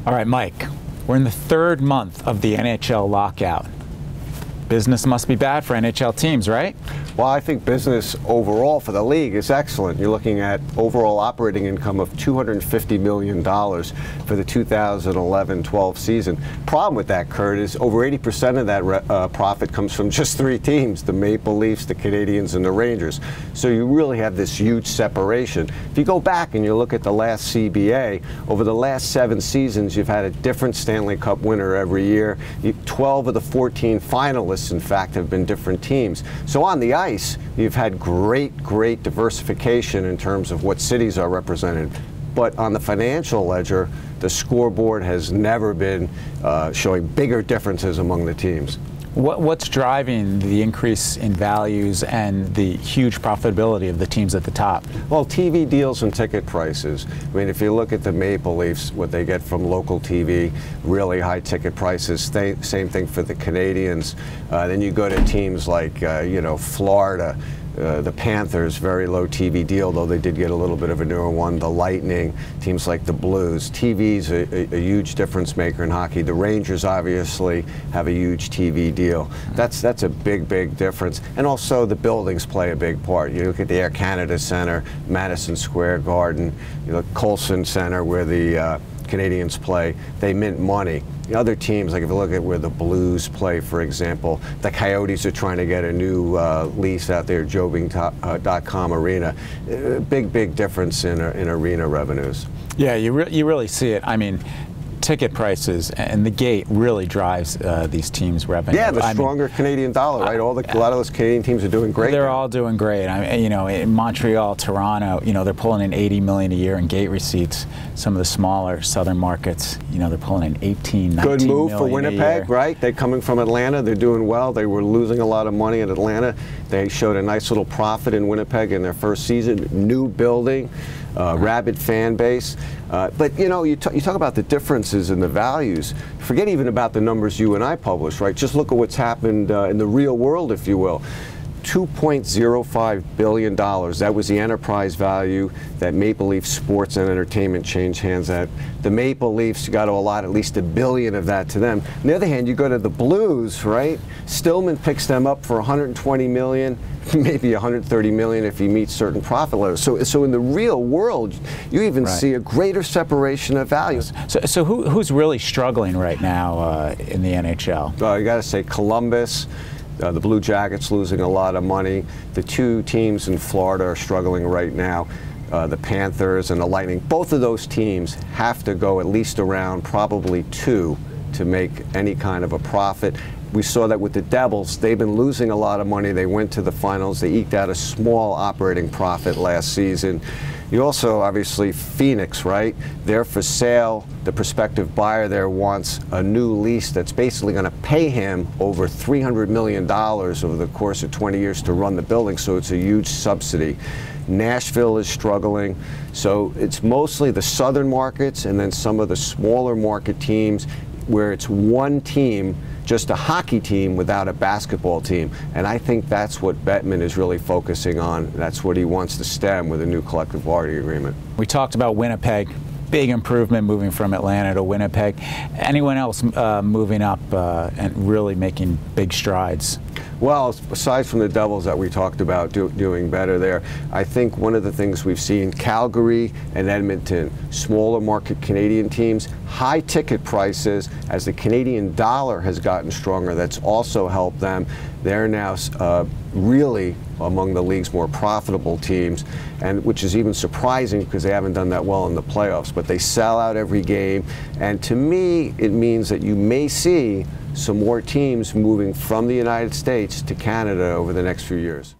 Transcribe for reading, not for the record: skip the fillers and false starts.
All right, Mike, we're in the third month of the NHL lockout. Business must be bad for NHL teams, right? Well, I think business overall for the league is excellent. You're looking at overall operating income of $250 million for the 2011-12 season. Problem with that, Kurt, is over 80% of that profit comes from just three teams, the Maple Leafs, the Canadiens, and the Rangers. So you really have this huge separation. If you go back and you look at the last CBA, over the last 7 seasons, you've had a different Stanley Cup winner every year. 12 of the 14 finalists, in fact, have been different teams. So on the ice, you've had great diversification in terms of what cities are represented. But on the financial ledger, the scoreboard has never been showing bigger differences among the teams. What's driving the increase in values and the huge profitability of the teams at the top? Well, TV deals and ticket prices. I mean, if you look at the Maple Leafs, what they get from local TV, really high ticket prices. Same thing for the Canadiens. Then you go to teams like, Florida. The Panthers, very low TV deal, though they did get a little bit of a newer one. The Lightning, teams like the Blues. TV's a huge difference maker in hockey. The Rangers obviously have a huge TV deal. That's a big difference. And also the buildings play a big part. You look at the Air Canada Centre, Madison Square Garden, you look at Colson Centre where the Canadiens play, they mint money. The other teams, like if you look at where the Blues play, for example, the Coyotes are trying to get a new lease out there, Jobing.com Arena. Big difference in arena revenues. Yeah, you really see it. I mean, ticket prices and the gate really drives these teams' revenue. Yeah, the stronger Canadian dollar, right? A lot of those Canadian teams are doing great. They're all doing great. I mean, in Montreal, Toronto, they're pulling in $80 million a year in gate receipts. Some of the smaller southern markets, they're pulling in 18, 19 Good move million for Winnipeg, right? They're coming from Atlanta. They're doing well. They were losing a lot of money in Atlanta. They showed a nice little profit in Winnipeg in their first season. New building. Rabid fan base. But you talk about the differences in the values. Forget even about the numbers you and I publish, right? Just look at what's happened in the real world, if you will. $2.05 billion. That was the enterprise value that Maple Leaf Sports and Entertainment changed hands at. The Maple Leafs got to allot at least $1 billion of that to them. On the other hand, you go to the Blues, right? Stillman picks them up for $120 million, maybe $130 million if he meets certain profit levels. So in the real world, you even see a greater separation of values. So who's really struggling right now in the NHL? You got to say Columbus. The Blue Jackets losing a lot of money. The two teams in Florida are struggling right now. The Panthers and the Lightning. Both of those teams have to go at least around probably 2 to make any kind of a profit. We saw that with the Devils. They've been losing a lot of money. They went to the finals. They eked out a small operating profit last season. You also, obviously, Phoenix, right? They're for sale. The prospective buyer there wants a new lease that's basically going to pay him over $300 million over the course of 20 years to run the building, so it's a huge subsidy. Nashville is struggling. So it's mostly the southern markets and then some of the smaller market teams where it's one team, just a hockey team without a basketball team. And I think that's what Bettman is really focusing on. That's what he wants to stem with a new collective bargaining agreement. We talked about Winnipeg. Big improvement moving from Atlanta to Winnipeg. Anyone else moving up and really making big strides? Well, aside from the Devils that we talked about doing better there, I think one of the things we've seen, Calgary and Edmonton, smaller market Canadian teams, high ticket prices. As the Canadian dollar has gotten stronger, that's also helped them. They're now really among the league's more profitable teams, and which is even surprising because they haven't done that well in the playoffs. But they sell out every game, and to me, it means that you may see some more teams moving from the United States to Canada over the next few years.